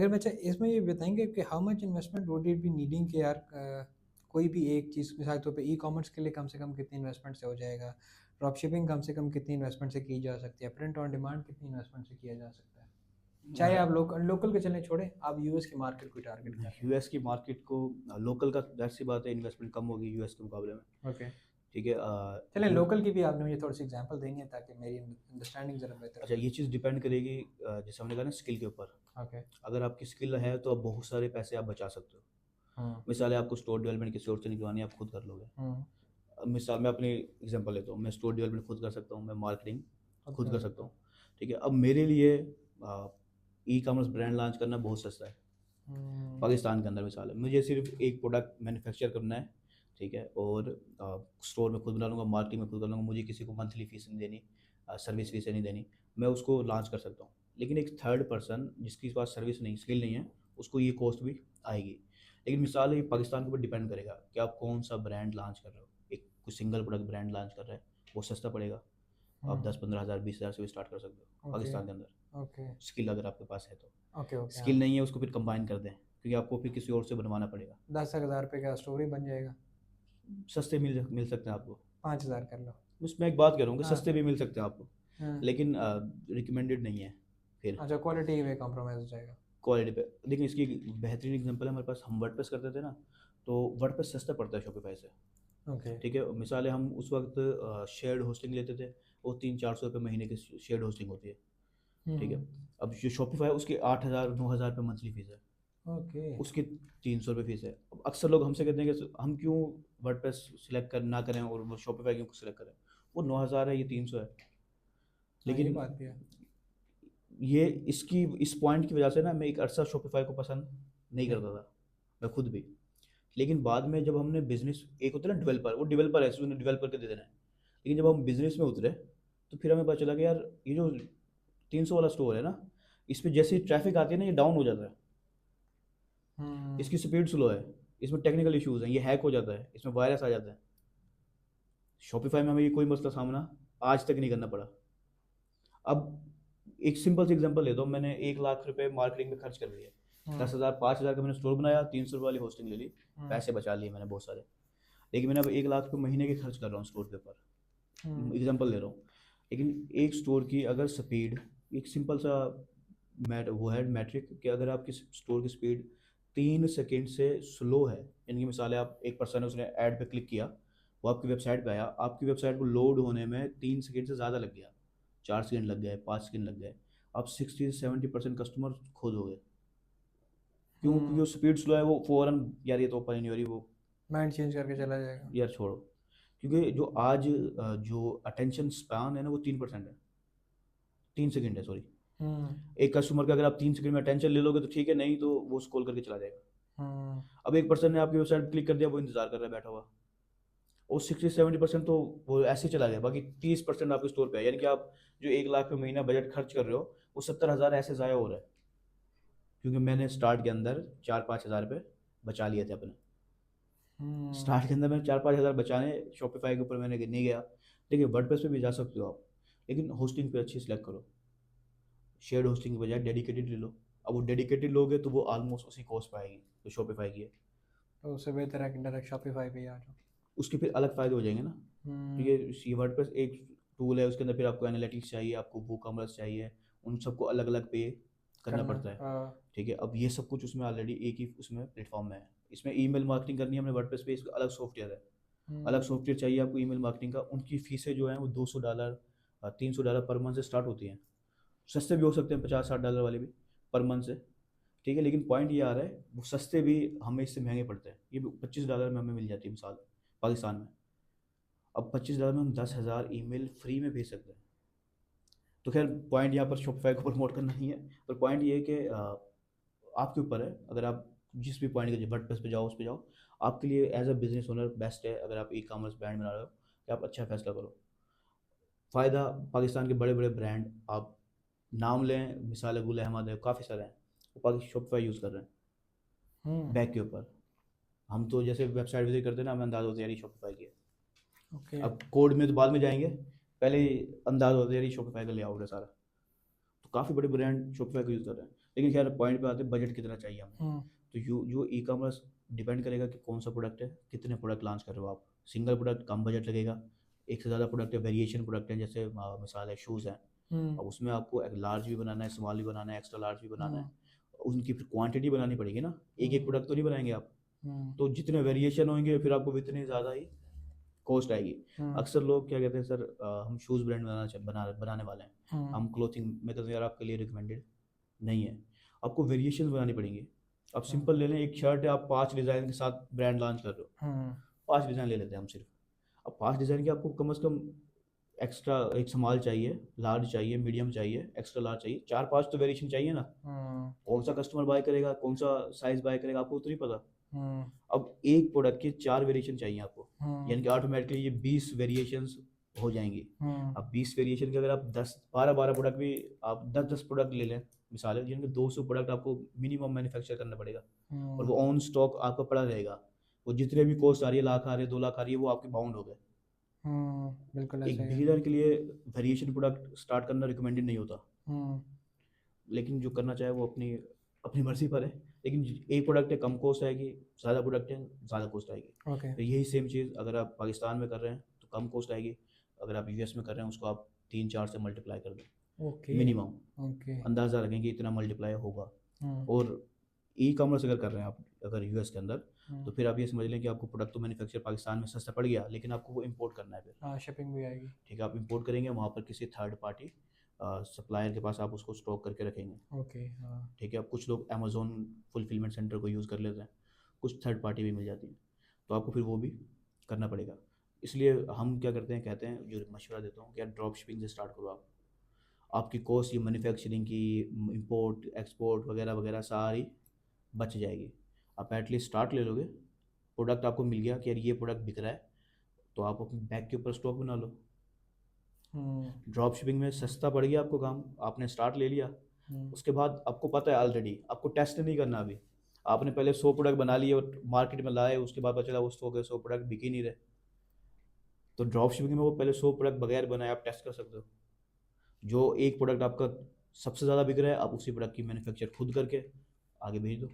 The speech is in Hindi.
अगर मैं इसमें ये बताएंगे कि how much investment would it be needing कि यार कोई भी एक चीज़ मिसाल के तौर पे ई कॉमर्स के लिए कम से कम कितनी इन्वेस्टमेंट से हो जाएगा, ड्रॉप शिपिंग कम से कम कितनी इन्वेस्टमेंट से की जा सकती है, प्रिंट ऑन डिमांड कितनी इन्वेस्टमेंट से किया जा सकता है, चाहे आप लोकल लोकल के चलें छोड़े, आप यूएस की मार्केट को टारगेट कर रहे यूएस की मार्केट को लोकल का जाहिर सी बात है इन्वेस्टमेंट कम होगी यूएस के मुकाबले में। हैं। ओके, ठीक है चलें यू लोकल की भी आपने मुझे थोड़ी सी एग्जांपल देनी है ताकि मेरी अंडरस्टैंडिंग ज़रा बेहतर अच्छा, ये चीज़ डिपेंड करेगी जैसे हमने कहा ना स्किल के ऊपर। हो। ओके। अगर आपकी स्किल है तो आप बहुत सारे पैसे आप बचा सकते हो। हम्म। मिसाल है आपको स्टोर डेवलपमेंट किसी और से निकलवानी है, आप खुद कर लोगे। हम्म। अब मिसाल मैं अपनी एग्जांपल लेता हूँ, मैं स्टोर डेवलपमेंट खुद कर सकता हूँ, मैं मार्केटिंग खुद ओके। कर सकता हूँ। ठीक है, अब मेरे लिए ई कॉमर्स ब्रांड लॉन्च करना बहुत सस्ता है। हम्म। पाकिस्तान के अंदर मिसाल है, मुझे सिर्फ एक प्रोडक्ट मैन्युफैक्चर करना है। ठीक है, और स्टोर में खुद बना लूँगा, मार्केटिंग में खुद कर लूँगा, मुझे किसी को मंथली फीस नहीं देनी, सर्विस फीस नहीं देनी, मैं उसको लॉन्च कर सकता हूँ। लेकिन एक थर्ड पर्सन जिसके पास सर्विस नहीं, स्किल नहीं है, उसको ये कॉस्ट भी आएगी। लेकिन मिसाल ये पाकिस्तान के ऊपर डिपेंड करेगा कि आप कौन सा ब्रांड लॉन्च कर रहे हो। एक कोई सिंगल प्रोडक्ट ब्रांड लॉन्च कर रहे हैं, वो सस्ता पड़ेगा। आप 10-15 हज़ार 20 हज़ार से भी स्टार्ट कर सकते हो ओके। पाकिस्तान के अंदर, ओके। स्किल अगर आपके पास है तो। ओके। ओके। स्किल हाँ, नहीं है उसको फिर कंबाइन कर दें, क्योंकि आपको फिर किसी और से बनवाना पड़ेगा। 10,000 रुपये का स्टोरी बन जाएगा। सस्ते मिल सकते हैं आपको। 5,000 कर लो। उसमें एक बात करूँगा, हाँ। सस्ते भी मिल सकते हैं आपको, हाँ। लेकिन रिकमेंडेड नहीं है फिर अच्छा, क्वालिटी में कॉम्प्रोमाइज़ हो जाएगा। क्वालिटी पे। देखिए इसकी एक बेहतरीन एग्जांपल है हमारे पास, हम वर्डप्रेस करते थे ना, तो वर्डप्रेस सस्ता पड़ता है शॉपिफाई से। ओके। ठीक है, मिसाल है हम उस वक्त शेयर्ड होस्टिंग लेते थे, वो 300-400 रुपये महीने की शेयर्ड होस्टिंग होती है। ठीक है, हम्म। अब जो शॉपिफाई है उसकी 8,000-9,000 रुपये मंथली फीस है, ओके। उसकी 300 रुपये फीस है। अब अक्सर लोग हमसे कहते हैं कि हम क्यों वर्डप्रेस सिलेक्ट कर ना करें और वो शॉपिफाई क्यों सिलेक्ट करें, वो 9,000 है, ये 300 है। हाँ, ये लेकिन बात भी है। ये इसकी इस पॉइंट की वजह से ना मैं एक अरसा शॉपिफाई को पसंद नहीं नहीं। करता था, मैं खुद भी। लेकिन बाद में जब हमने बिजनेस, एक होता है ना डेवलपर, वो डेवलपर है, उसने डेवलप करके दे देना है। लेकिन जब हम बिजनेस में उतरे तो फिर हमें पता चला कि यार ये जो 300 वाला स्टोर है ना, इस पे जैसे ही ट्रैफिक आती है ना, ये डाउन हो जाता है, हम्म। इसकी स्पीड स्लो है, इसमें टेक्निकल इश्यूज हैं, ये हैक हो जाता है, इसमें वायरस आ जाता है। शॉपिफाई में हमें ये कोई मसला सामना आज तक नहीं करना पड़ा। अब एक सिंपल सी एग्जांपल लेता हूँ, मैंने 1 लाख रुपए मार्केटिंग में खर्च कर दिए, हम्म। 10,000 5,000 का मैंने स्टोर बनाया, 300 रुपये वाली होस्टिंग ले ली, हम्म। पैसे बचा लिए मैंने बहुत सारे। लेकिन मैंने अब 1 लाख रुपये महीने के खर्च कर रहा हूँ स्टोर के ऊपर, हम्म। एग्जांपल ले रहा हूँ। लेकिन एक स्टोर की अगर स्पीड, एक सिंपल सा वो है मैट्रिक कि अगर आपकी स्टोर की स्पीड 3 सेकेंड से स्लो है, यानी कि मिसाल है आप एक पर्सन है, उसने ऐड पे क्लिक किया, वो आपकी वेबसाइट पे आया, आपकी वेबसाइट को लोड होने में 3 सेकेंड से ज़्यादा लग गया, 4 सेकेंड लग गए, 5 सेकेंड लग गए, आप 60 से 70% कस्टमर खो दोगे। क्यों? क्योंकि हम्म। वो स्पीड स्लो है, वो फ़ौरन यार ये तो ओपन ही नहीं हो रही, वो माइंड चेंज करके चला जाएगा। यार छोड़ो। क्योंकि जो आज जो अटेंशन स्पैन है ना, वो 3% है, 3 सेकेंड है, सॉरी। हम्म। एक कस्टमर का अगर आप 3 सेकंड में अटेंशन ले लोगे तो ठीक है, नहीं तो वो स्क्रॉल करके चला जाएगा। हम्म। अब एक पर्सन ने आपकी वेबसाइट पर क्लिक कर दिया, वो इंतजार कर रहा है बैठा हुआ, और 60-70% तो वो ऐसे ही चला गया, बाकी 30% आपके स्टोर पे है। यानी कि आप जो 1 लाख पे महीना बजट खर्च कर रहे हो, वो 70,000 ऐसे ज़ाया हो रहा है, क्योंकि मैंने स्टार्ट के अंदर 4-5 हज़ार रुपये बचा लिए थे अपने। हम्म। स्टार्ट के अंदर मैंने 4-5 हज़ार बचाने, शॉपिफाई के ऊपर मैंने नहीं गया। देखिए वर्डप्रेस पे भी जा सकते हो आप, लेकिन होस्टिंग पे अच्छी सिलेक्ट करो, शेयर्ड होस्टिंग की बजाय डेडिकेटेड ले लो। अब वो डेडिकेटेड लोगे तो वो ऑलमोस्ट उसी कॉस्ट पाएगी जो शॉपिफाई की है। तो उससे बेहतर है कि डायरेक्ट शॉपिफाई पे ही आ जाओ। उसके फिर अलग फ़ायदे हो जाएंगे ना, हम्म। क्योंकि ये वर्डप्रेस एक टूल है, उसके अंदर फिर आपको एनालिटिक्स चाहिए, आपको वो कॉमर्स चाहिए, उन सबको अलग अलग पे करना करना। पड़ता है। ठीक है, अब ये सब कुछ उसमें ऑलरेडी एक ही उसमें प्लेटफॉर्म में है। इसमें ईमेल मार्केटिंग करनी है हमने वर्डप्रेस पे, इसका अलग सॉफ्टवेयर है, अलग हम्म। सॉफ्टवेयर चाहिए आपको ईमेल मार्केटिंग का। उनकी फीसें जो हैं वो $200 $300 पर मंथ से स्टार्ट होती हैं, सस्ते भी हो सकते हैं, $50-60 वाले भी पर मंथ से। ठीक है, लेकिन पॉइंट ये आ रहा है वो सस्ते भी हमें इससे महंगे पड़ते हैं, ये $25 में हमें मिल जाती है मिसाल पाकिस्तान में। अब $25 में हम 10,000 ईमेल फ्री में भेज सकते हैं। तो खैर पॉइंट यहाँ पर शॉपिफाई को प्रमोट करना नहीं है, पर पॉइंट ये है कि आपके ऊपर है, अगर आप जिस भी पॉइंट के वर्डप्रेस पे जाओ, उस पे जाओ, आपके लिए as a business owner best है अगर आप ई कॉमर्स ब्रांड बना रहे हो कि आप अच्छा फैसला करो। फ़ायदा, पाकिस्तान के बड़े बड़े ब्रांड आप नाम लें, मिसाल है गुल अहमद है, काफ़ी सारे हैं, वो पाकि शॉपिफाई यूज़ कर रहे हैं हम्म। बैक के ऊपर। हम तो जैसे वेबसाइट विजिट करते हैं ना, हमें अंदाज़ होता है यार ये शॉपिफाई की है। ओके। अब कोड में तो बाद में जाएंगे, पहले ही अंदाज़ होता है यार ये शॉपिफाई का लेआउट है सारा। तो काफ़ी बड़े ब्रांड शॉपिफाई को यूज़ कर रहे हैं। लेकिन खैर पॉइंट पे आते हैं बजट कितना चाहिए हमें। हुँ, तो जो ई कॉमर्स डिपेंड करेगा कि कौन सा प्रोडक्ट है, कितने प्रोडक्ट लॉन्च कर रहे हो आप। सिंगल प्रोडक्ट कम बजट लगेगा, एक से ज़्यादा प्रोडक्ट है, वेरिएशन प्रोडक्ट है, जैसे मिसाल है शूज़ हैं, हुँ, अब उसमें आपको एक लार्ज भी बनाना है, स्मॉल भी बनाना है, एक्स्ट्रा लार्ज भी बनाना हुँ, है, उनकी फिर क्वांटिटी बनानी पड़ेगी ना, एक एक हुँ, प्रोडक्ट तो नहीं बनाएंगे आप। हुँ, तो जितने वेरिएशन होंगे फिर आपको इतनी ज़्यादा ही कॉस्ट आएगी। हुँ, अक्सर लोग क्या कहते हैं, सर हम शूज़ ब्रांड बनाने वाले हैं, हुँ, हम क्लोथिंग, मैं कहता हूँ यार आपके लिए रिकमेंडेड नहीं है, आपको वेरिएशन बनानी पड़ेंगी। आप हुँ, सिंपल ले लें, एक शर्ट है, आप 5 डिज़ाइन के साथ ब्रांड लॉन्च कर रहे हो, हुँ, 5 डिज़ाइन ले लेते हैं हम सिर्फ। अब 5 डिज़ाइन की आपको कम से कम एक्स्ट्रा एक स्मॉल चाहिए, लार्ज चाहिए, मीडियम चाहिए, एक्स्ट्रा लार्ज चाहिए, 4-5 तो वेरिएशन चाहिए ना। हुँ, कौन सा कस्टमर बाय करेगा, कौन सा साइज़ बाय करेगा, आपको तो नहीं पता। हुँ, अब एक प्रोडक्ट के 4 वेरिएशन चाहिए आपको, हुँ, यानी कि ऑटोमेटिकली ये 20 वेरिएशंस हो जाएँगी। हुँ, अब 20 वेरिएशन के अगर आप 10 12-12 प्रोडक्ट भी, आप 10-10 प्रोडक्ट ले लें, मिसाल है, जिनके 200 प्रोडक्ट आपको मिनिमम मैन्युफैक्चर करना पड़ेगा, और हुँ, वो ऑन स्टॉक आपका पड़ा रहेगा। वो जितने भी कॉस्ट आ रही है, लाख आ रही है, 2 लाख आ रही है, वो आपके बाउंड हो गए। हुँ, बिल्कुल ऐसा एक ही है। बिगिनर के लिए वेरिएशन प्रोडक्ट स्टार्ट करना रिकमेंडेड नहीं होता, हुँ, लेकिन जो करना चाहे वो अपनी अपनी मर्ज़ी पर है। लेकिन एक प्रोडक्ट है, कम कॉस्ट आएगी, ज़्यादा प्रोडक्ट है, ज़्यादा कॉस्ट आएगी। ओके, तो यही सेम चीज़ अगर आप पाकिस्तान में कर रहे हैं तो कम कॉस्ट आएगी, अगर आप यूएस में कर रहे हैं उसको आप 3-4 से मल्टीप्लाई कर दें ओके, मिनिमम, ओके, अंदाज़ा रखें कि इतना मल्टीप्लाई होगा। हुँ, और ई कॉमर्स अगर कर रहे हैं आप, अगर यूएस के अंदर, हुँ, तो फिर आप ये समझ लें कि आपको प्रोडक्ट तो मैन्युफैक्चर पाकिस्तान में सस्ता पड़ गया, लेकिन आपको वो इंपोर्ट करना है फिर। हाँ, शिपिंग भी आएगी। ठीक है, आप इंपोर्ट करेंगे, वहाँ पर किसी थर्ड पार्टी सप्लायर के पास आप उसको स्टॉक करके रखेंगे। ओके, हाँ, ठीक है, अब कुछ लोग अमेज़न फुलफिलमेंट सेंटर को यूज़ कर लेते हैं, कुछ थर्ड पार्टी भी मिल जाती है, तो आपको फिर वो भी करना पड़ेगा। इसलिए हम क्या करते हैं, कहते हैं, जो मशवरा देता हूँ कि यार ड्रॉप शिपिंग से स्टार्ट करो आप। आपकी कॉस्ट ये मैन्युफैक्चरिंग की, इंपोर्ट एक्सपोर्ट वगैरह वगैरह सारी बच जाएगी। आप एटलीस्ट स्टार्ट ले लोगे, प्रोडक्ट आपको मिल गया कि यार ये प्रोडक्ट बिक रहा है, तो आप अपने बैग के ऊपर स्टॉक बना लो। हुँ, ड्रॉप शिपिंग में सस्ता पड़ गया आपको काम, आपने स्टार्ट ले लिया, हुँ, उसके बाद आपको पता है ऑलरेडी, आपको टेस्ट नहीं करना अभी। आपने पहले 100 प्रोडक्ट बना लिए और मार्केट में लाए, उसके बाद पता चला वो 100 के 100 प्रोडक्ट बिक ही नहीं रहे। तो ड्रॉप शिपिंग में वो पहले 100 प्रोडक्ट बगैर बनाए आप टेस्ट कर सकते हो। जो एक प्रोडक्ट आपका सबसे ज़्यादा बिक रहा है, आप उसी प्रोडक्ट की मैन्युफैक्चर खुद करके आगे भेज दो।